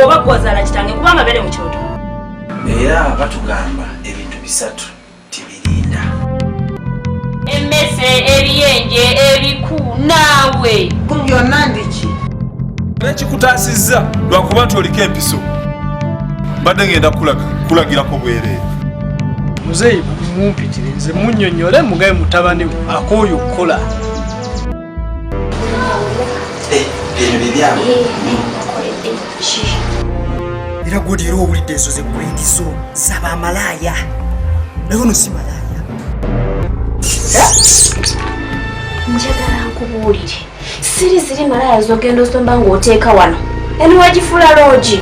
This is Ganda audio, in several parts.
oba gwozala kitange kubanga bere mu kyoto. Era batugamba ebintu bisatu tibirinda. Emmese, ebiyenje, ebiku naawe. Byonna ndiki. Nekikutaasizza lwakuba nti oliko empiso. Mbadde ngenda kulagirako bwereere. Muzeeyi mumpitire nze munnyonnyole mugabe mutabani we akooyo okukola. Bino bibyawo. Era gw'olira owulidde ezo zeggwendizo z'abamalaaya. Naye ono si malaaya. Njagala nkubuulire. Siri ziri malaaya z'ogenda osomba ng'oteeka wano. Eni wagifuula loogi.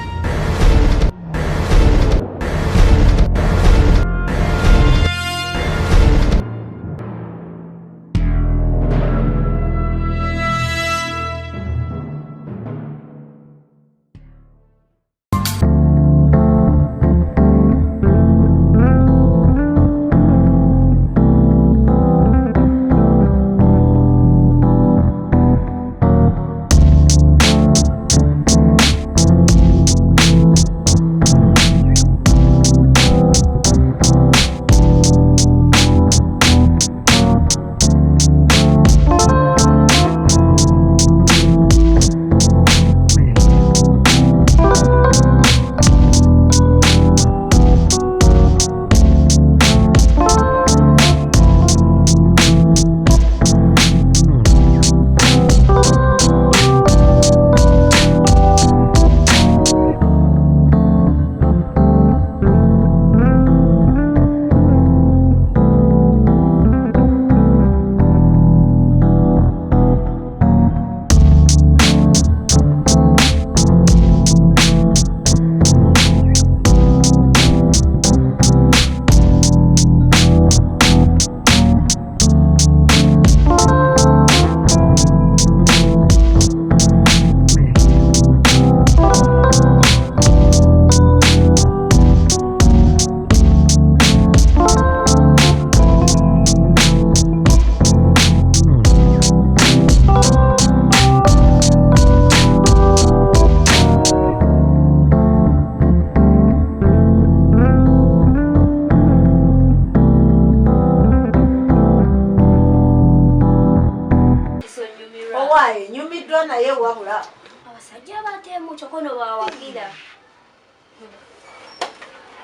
Naye wabula abasajja batemu kyokono bawagira.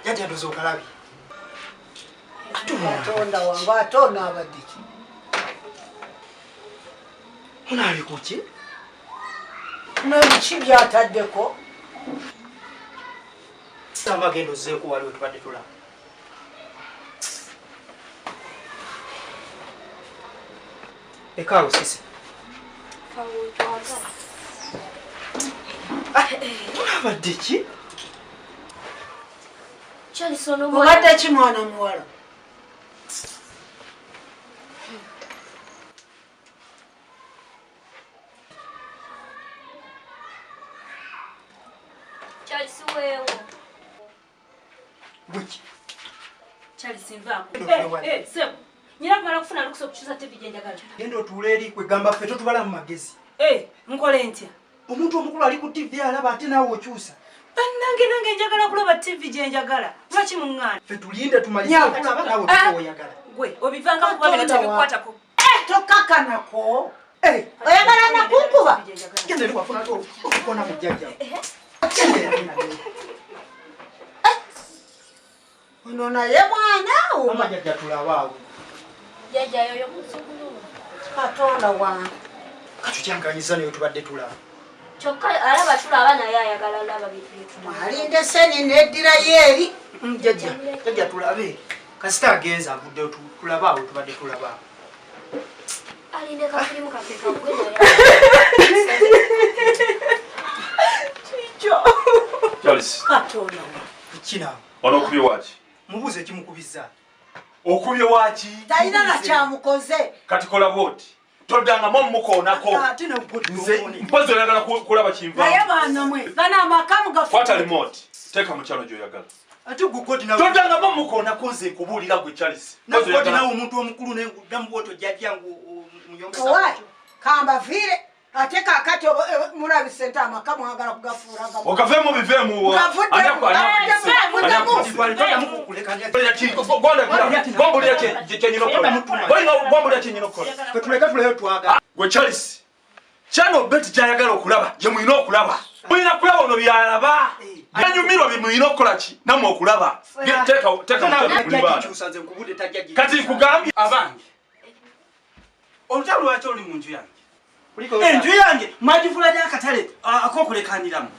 Yajja ndozo kalabi. Katonda wangu atona abadiki. Unali kuki? Nabiki byataddeko? Samba gendo zeeko wali otubadde tula. Ekalo sisi. Unabadde ki? Obadde ki mwana muwala? Charles weewo. Bwiki? Charles nvaako. Sebo. Nyina kumala kufuna lukusa okukyusa TV gye njagala. Genda otuule eri kwe gamba ffe totubala mu magezi. Nkole ntya? Omuntu omukulu ali ku TV alaba ate naawe okyusa. Nange njagala kulaba TV gye njagala. Lwaki muŋŋaana? Ffe tulinde tumalise okulaba naawe otukoyagala. Gwe obivanga kuba bino tebikwatako. Tokakanako. Oyagala nakunkuba? Genda eri wafuna okukona mu jjajja. Ono naye mwana Amajjajja tulabaawo. Jjajja yoyo musukulu. Katonda wange. Katukyankanyiza naye tubadde tulaba. Kyokka alaba tulaba naye ayagala laba bitulaba. Alinde seni neddira yeeri. Jjajja tulabe. Kasita agenza avudde tulabaawo tubadde tulabaawo. Alinde kafirimu kafe kagwe naye. Chicho. Charles. Katonda wange. Kina. Ono kubye waki? Mubuuze kimukubizza. Okubye waki? Talina na kyamukoze. Kati kola bwoti. Toddanga mukoonako. Ate nze mpozi oyagala kulaba kinva. Naye baana mwe. Gana amakamu gafu. Kwata remote. Teeka mu kyalo gy'oyagala. ate gukoti nawe. Toddanga mukoonako nze kubuulira gwe Charles. Nakoti nawe omuntu omukulu ne nguddamu bwoto jjajja ngu muyomesa. Owaayi kamba vire ate kakati mulabise nti amaka mwagala kugafuulaga okavemu bivemu gwe Charles Channel Bet kyayagala okulaba gye mulina okulaba mulina kulaba ono byalaba anyumirwa bimulina okukola ki nammwe okulaba kati nkugambye abange olutalo lwaki oli mu nju yange enju yange mwagifula lyakatale akokulekaniramu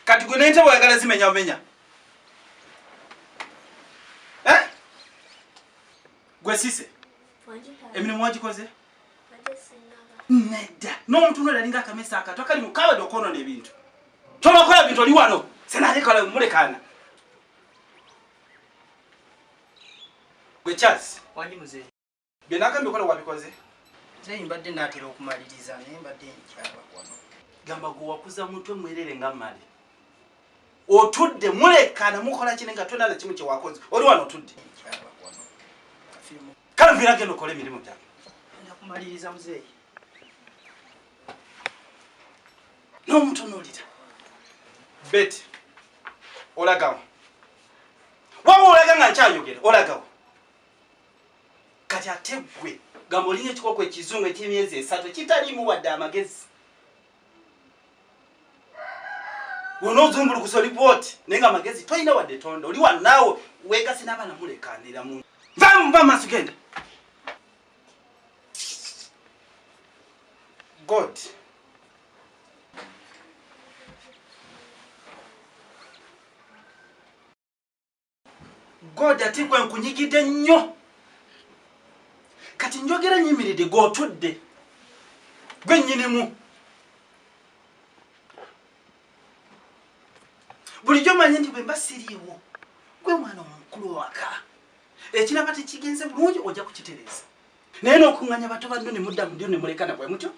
kati gwe nente bwayagala zimenya omenya gwe sise emirimu wagikoze nedda n'omuntu nolalinga akamesa akato akali mukawade okwonona ebintu tobakola bintu oli wano senalekala mulekana gwe Charles wangi muzeeyi byenagambye okola wabikoze muzeeyi mbadde naatera okumaliriza naye mbadde nkyaba wano gamba gwe wakuza mutwe mwerere nga mmale otudde mulekana mukola kine nga tona na kimu kye wakoze oli wano otudde kale mvira genda okola emirimu gyange ndakumaliriza muzeeyi n'omuntu n'olira Bet olagawo waba olaga nga nkyayogera olagawo kati ate ggwe gamba olinga ekikoko ekizungu eky'emyezi 3 kitaliimu wadde amagezi wona ozungulukusa oli bwoti naye nga amagezi tolina wadde tonda oli wano naawe weegase n'abaana mulekanira mu nva maaso genda God ate gwe nkunyigidde nnyo kati njogera nyimiridde gw'otudde gwe nnyinimu bulijjo manye nti bwe mba siriiwo gwe mwana omukulu waka ekiraba tekigenze bulungi ojja kukitereeza naye n'okuŋŋanya bato banno ne mudda mu ddyo ne mulekana bwe mutyo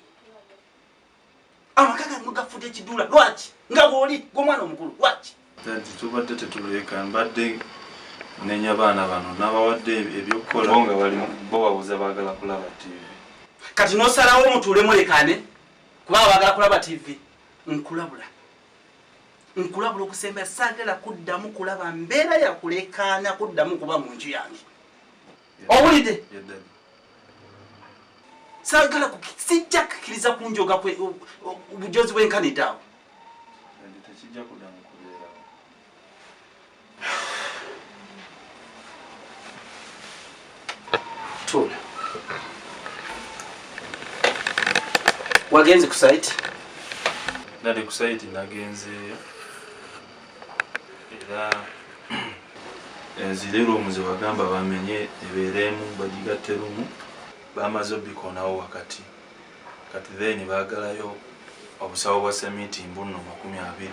amaka gange gafudde ekiduula lwaki nga bw'oli gw'omwana omukulu lwaki tubadde tetuleka mbadde nenya baana bano n'abawadde ebyokukola bo nga bali bo babuze baagala kulaba TV kati n'osalawo mutuule mulekane kuba baagala kulaba TV nkulabula okusembera saagala kuddamu kulaba mbeera yakulekaana kuddamu kuba mu nju yange owulidde saagala sijja kukkiriza kunjoga obujozi bwenkanidde awo tekijja kuddamu kubeerawo tuula wagenze ku site nali ku site nagenzeeyo era enzirero omuze wagamba bamenye ebeeremu bagigatte lumu bamaze obikonawo wakati kati then baagalayo obusawo bwa semiti mbuno 20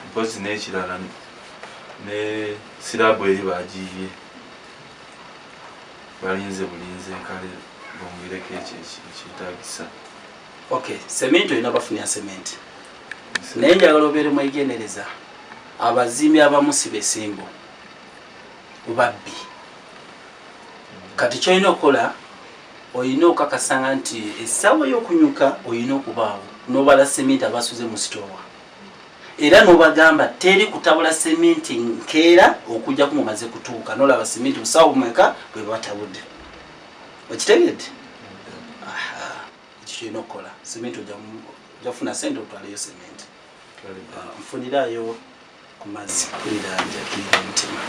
mpozi n'ekirala ne sirabu eri bagiye balinze bulinze kale bongireko ekitaagisa okay sementi olina bafunira sementi naye njagala obeere mwegendereza abazimbi abamu si besimbo babbi kati kyolina okukola olina okukakasanga nti essaawa y'okunyuka olina okubaawo n'obala sementi abasuze mu sitoowa era n'obagamba teri kutabula sementi nkeera okujjaku mumaze kutuuka n'olaba sementi busaawa bumeka bwe batabudde okitegedde ekyo kyolina okukola sementi ojafuna sente otwaleyo sementi nfunirayo ku mazzi kulira njakirira omutima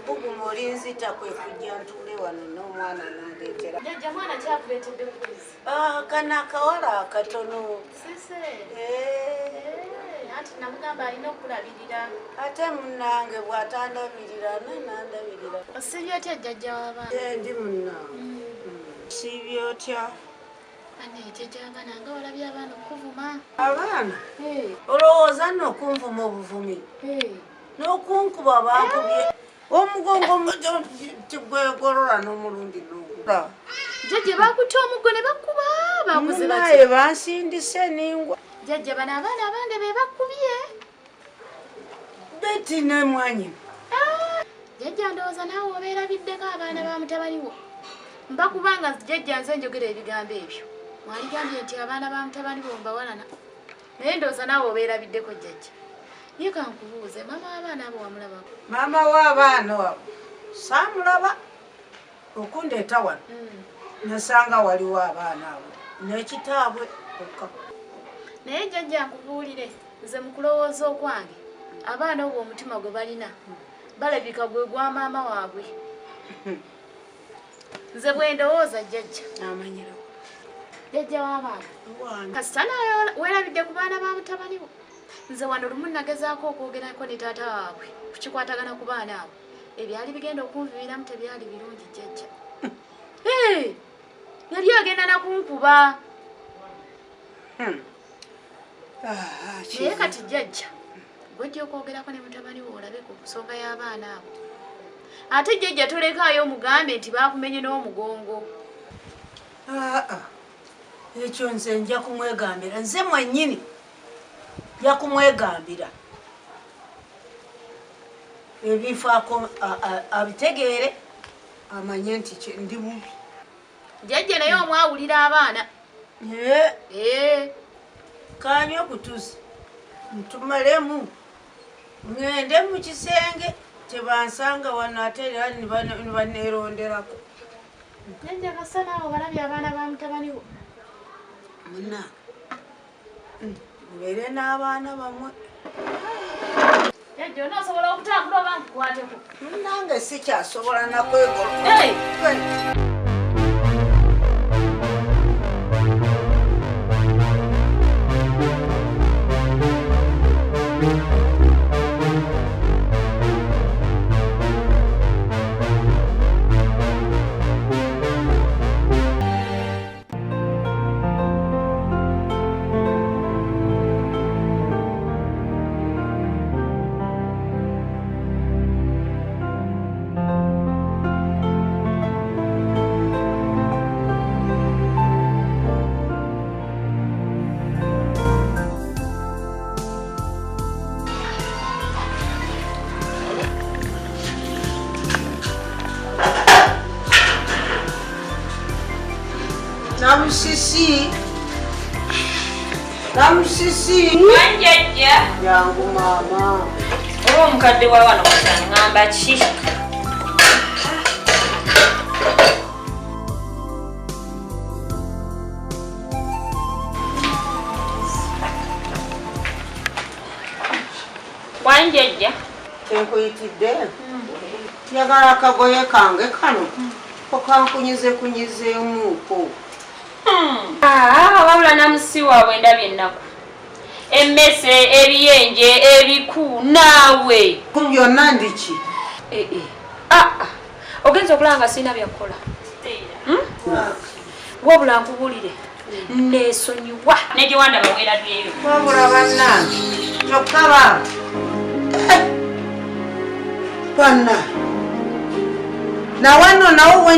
ebbugumu olinzita kwe kujja ntule wano n'omwana nandeetera. Jjajja mwana kyakuleetedde butuuzi? Kana akawala akatono. Sise. Anti namugamba alina okulabirira. Ate munnange bw'atandabirira nanandabirira. Osibye otya jjajja w'abaana? Ndi munnange. Siibye otya? Jjajja w'abaana nga walabye abaana okuvuma. Abaana? Olowooza nno okunvuma obuvumi? N'okunkuba bankubye. Omugongo tigwegolola n'omulundi n'ogula. Jjajja bakutte omuggo ne bakuba bakuze bati. Naye bansindise n'ingwa. Jjajja bano abaana abange be bakubye. Beti ne mwanyi. Jjajja ndowooza naawe obeerabiddeko abaana ba mutabani wo. Mbakubanga jjajja nze njogera ebigambo ebyo. Mwaligambye nti abaana ba mutabani wo mbawalana. Naye ndowooza naawe obeerabiddeko jjajja. Ye kankubuuze maama w'abaana abo wamulabako? Maama w'abaana abo saamulaba okundeeta wano. Nasanga waliwo abaana abo n'ekitaabwe okka. Naye jjajja nkubuulire nze mu kulowooza okwange abaana obwo omutima gwe balina balabika gwe gwa maama waabwe. Nze bwe ndowooza jjajja amanyira jjajja w'abaana kasita naye weerabidde ku baana ba mutabani bo. Nze wano lumu nagezaako okwogerako ne taata waabwe ku kikwatagana ku baana abo ebyali bigenda okunviiramu tebyali birungi jjajja. Yali agenda nakunkuba. Naye kati jjajja gwejja okwogerako ne mutabani wo olabe ku nsonga y'abaana abo. Ate jjajja tolekaayo omugambe nti baakumenye n'omugongo. Ekyo nze nja kumwegambira nze mwennyini nja kumwegambira ebifaako abitegeere amanye nti ndi mubi. Jjajja naye omwawulira abaana. Kaani okutuusa ntumalemu ŋŋende mu kisenge tebansanga wano ate era nibaneeronderako. Jjajja kasa naawe balabye abaana ba mutabani wo? Munna mubeere n'abaana bamwe. Jjajja onoosobola okutambula oba nkukwateko? Munnange sikyasobola nakwegolola. Namusisi Wanjajja yangu maama. oba omukadde wa wano kutangamba ki? Wanjajja Tenkuyitidde njagala akagoye kange kano okankunyizekunyizeemuuko. wabula namusi waabwe ndabye ennaku emmese ebiyenje ebiku naawe byonna ndiki ogenza okulaba nga sirina byakukola wabula nkubulire neesonyiwa negiwanda baweradyeyo wabula bannange kyokka banna nawano nawo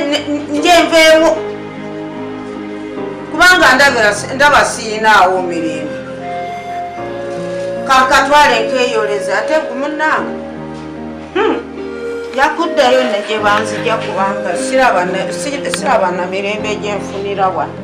njenveewo kubanga ndaba siinaawo mirembe kakatwale nkeyoleza ate gumunange yakuddayo ne gye banzija kubanga siraba na mirembe gyenfunira wano.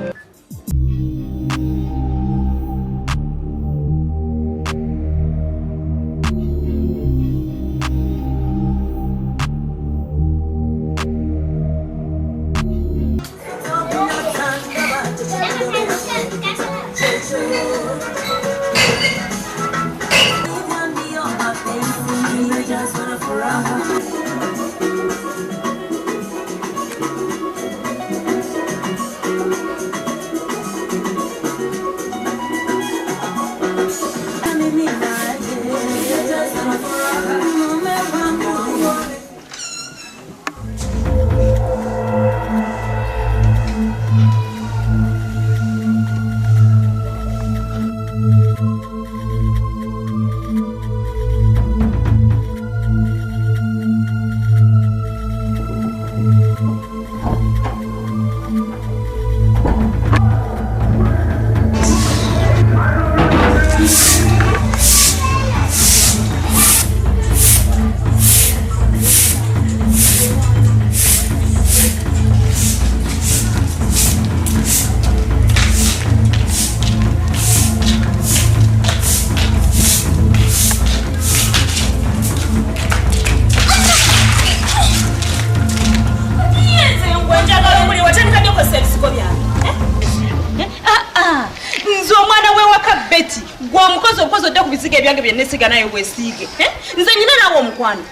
olowooza odde ku bizigo ebyange bye nesiga nayo bwesiige nze nyina nawe omukwano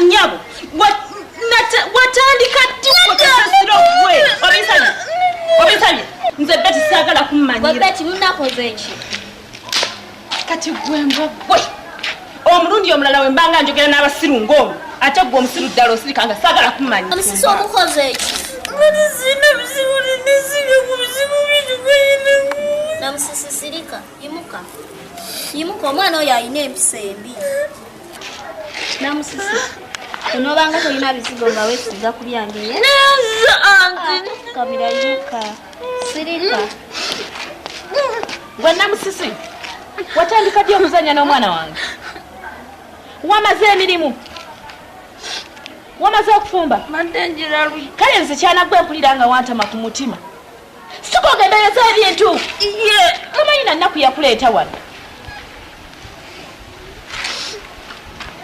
nyabo watandika dikotesasira ogwe obisabye nze beti saagala kummanyira kati gwembwe gwe omulundi omulala we mbanga njogera n'abasiru ng'omu ate gwe omusiru ddala osirika nga saagala kummanya omusisi omukoze eki namusisi sirika yimuka omwana oyo alina empisa embi namusisi onobanga tolina bizigo nga weesiza ku byange kabira yimuka sirika gwe namusisi watandika ddi okuzanya n'omwana wange wamaze emirimu wamaze okufumba kale nze kyanagwe mpulira nga wantama ku mutima sikogendereza ebintu mumanyina nnaku yakuleeta wano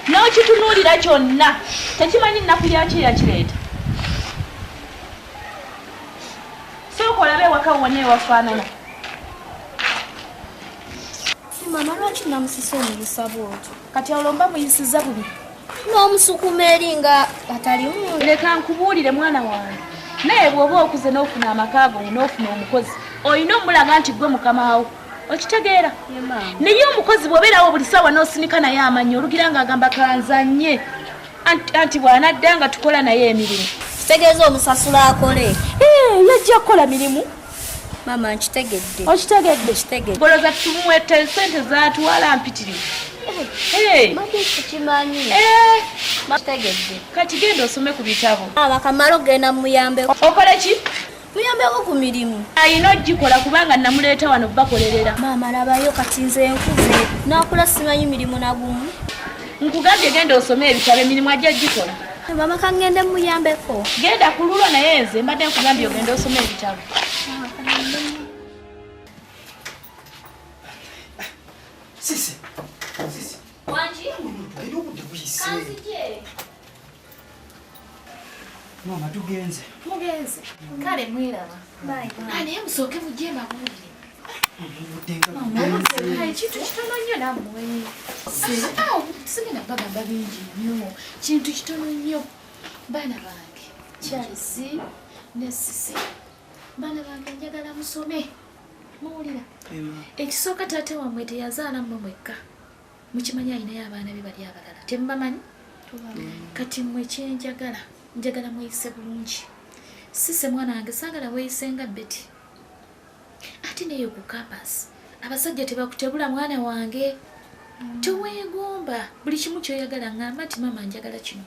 n'okitunuulira kyonna tekimanyi nnaku yaki yakireeta sooka olabe ewaka wonna ewafaanana mama lwaki namusisa omuyisa bwotyo kati olomba muyisiza bubi n'omusukuma eri nga atalimu leka nkubuulire mwana wange naye bw'oba okuze n'ofuna amaka go n'ofuna omukozi olina omulaga nti gwe mukamawo okitegeera naye omukozi bw'obeerawo buli ssaawa n'osinika naye amanyi olugira ng'agamba kanzanye anti bw'anadda nga tukola naye emirimu kitegeeza omusasula akole yajja kukola mirimu mama nkitegedde okitegedde goloza tumuwete sente zatwala mpitirivu kimanyi kitegedde kati genda osome ku bitabo akamala ogenda muyambeko okole ki muyambeko ku mirimu ayina ogikola kubanga namuleeta wano bakolerera maama labayo kati nze nkuze nakula simanyi mirimu nagumu nkugambye genda osome ebitabo emirimu ajja gikola mama kangende muyambeko genda ku lulo naye nze mbadde nkugambye ogenda osome ebitabo Sisi. Wanji? Ayina obudde buyise. Kanzije. Mama tugenze. Mugenze. Kale mwiraba. Bye. Naye musooke mujje mbabuulire. Ekintu kitono nnyo nammwe. Sigenda bagamba bingi nnyo. Kintu kitono nnyo. Baana bange. Charles ne Sisi. Baana bange njagala musome. Muwulira. Ekisooka taata wammwe teyazaala mmwe mwekka. Mukimanyi alinayo abaana be bali abalala. Temubamanyi? Kati mmwe kyenjagala. Njagala mweyise bulungi. Sisi mwana wange saagala weeyise nga Betty. Ate neyo ku campus abasajja tebakutebula mwana wange. Teweegomba buli kimu kyoyagala ngamba nti mama njagala kino.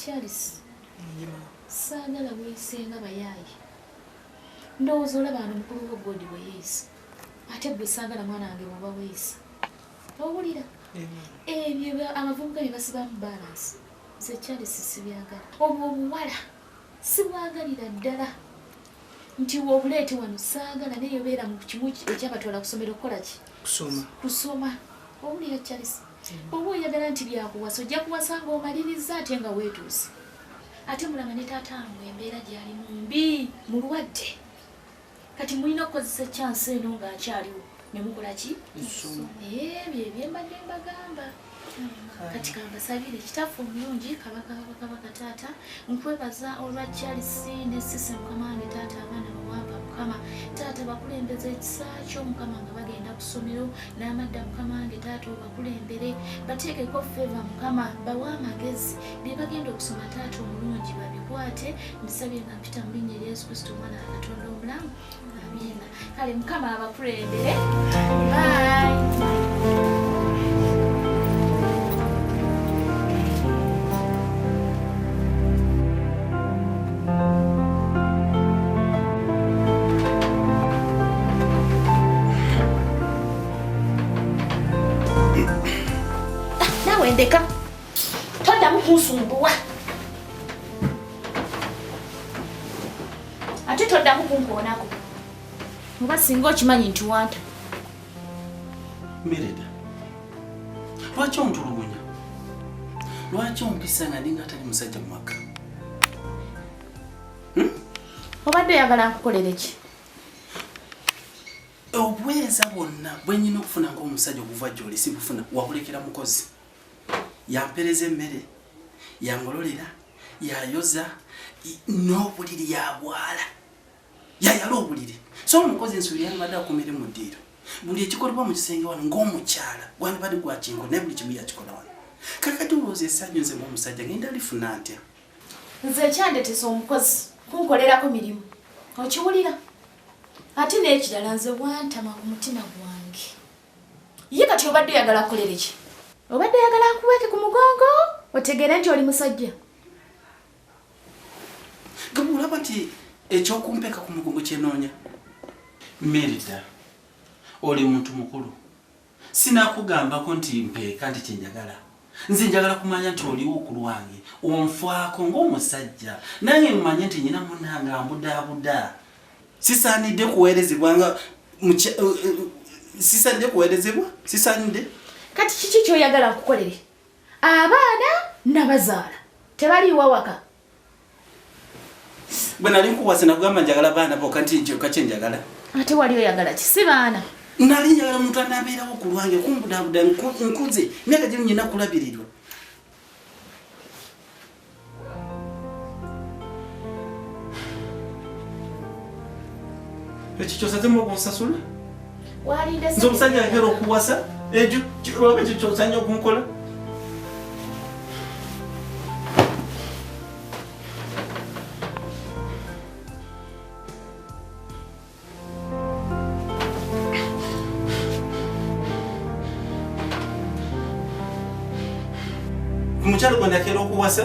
Charles saagala weeyise nga bayaayi. Ndowooza olaba ano mukulu wo godi weeyise. Ate gwe saagala mwana wange bw'oba weeyise. Owulira? Ebyo abavubuka bye basibamu balance. Nze Charles sibyagala. Obwo obuwala sibwagalira ddala. Nti wobuleete wano saagala naye obeera mu kimu ekyabatwala kusomera okukola ki? Kusoma. Owulira Charles? Oba oyagala nti byakuwasa ojja kuwasa ng'omaliriza ate nga weetuuse. Ate mulaba ne taata wange embeera gy'ali mbi mulwadde. Kati mulina okukozesa chance eno ng'akyaliwo ne mukola ki? Ebyo ebyembadde mbagamba. Kati kambasabire kitaffe omulungi kabaka taata nkwebaza olwa Charles ne Sisi mukama wange taata abaana bawamba mukama taata bakulembeza ekisa kyo mukama nga bagenda ku ssomero n'amadda mukama wange taata obakulembere bateekeko feva mukama bawa amagezi bye bagenda okusoma taata omulungi babikwate mbisabye nga mpita mu linnya erya Yesu Kristo omwana wa Katonda omulamu amiina kale mukama abakulembere. Bye. Ndeka toddamu kunsumbuwa ate toddamu kunkoonako oba singa okimanyi nti wanta. Mereda, lwaki ontulugunya? Lwaki ompisa nga ndinga atali musajja mu maka? Obadde oyagala nkukolere ki? Obwezi obuyinza bwonna bwe nnina okufuna ng'omusajja okuva gy'oli si bufuna wakulekera mukozi yampereza emmere yangololera yayoza n'obuliri yabwala yayala obuliri so omukozi ensuubira yandibadde akumire mu ddiiro buli ekikolebwa mu kisenge wano ng'omukyala gwandibadde gwakingo naye buli kimu yakikola wano kakati olowooza essanyu nze ng'omusajja ngenda alifuna ntya nze ekyandetesa omukozi kunkolerako mirimu okiwulira ate n'ekirala nze wantama ku mutima gwange ye kati obadde oyagala akolere ki obadde oyagala akuweeke ku mugongo otegeere nti oli musajja gabulaba nti ekyokumpeeka ku mugongo kyenoonya merida oli muntu mukulu sinakugambako nti mpeeka nti kyenjagala nze njagala kumanya nti oliwo ku lwange onfaako ng'omusajja nange mmanye nti nyina munange ambudaabuda sisaanidde kuweerezebwa nga sisaanidde kuweerezebwa sisaanidde kati kiki kyoyagala nkukolere abaana nabazaala tebaliiwa waka bwe nali nkuwase nakugamba njagala baana bokka nti kyokka kyenjagala ate wali oyagala ki si baana nali njagala omuntu anaabeerawo ku lwange kumbudaabuda nkuze myaka gino nyina kulabirirwa ekyo kyosazemu okunsasula nze omusajja agera okuwasa ekyo lwaba ekyo kyosanya okunkola omukyalo gwe ndakera okuwasa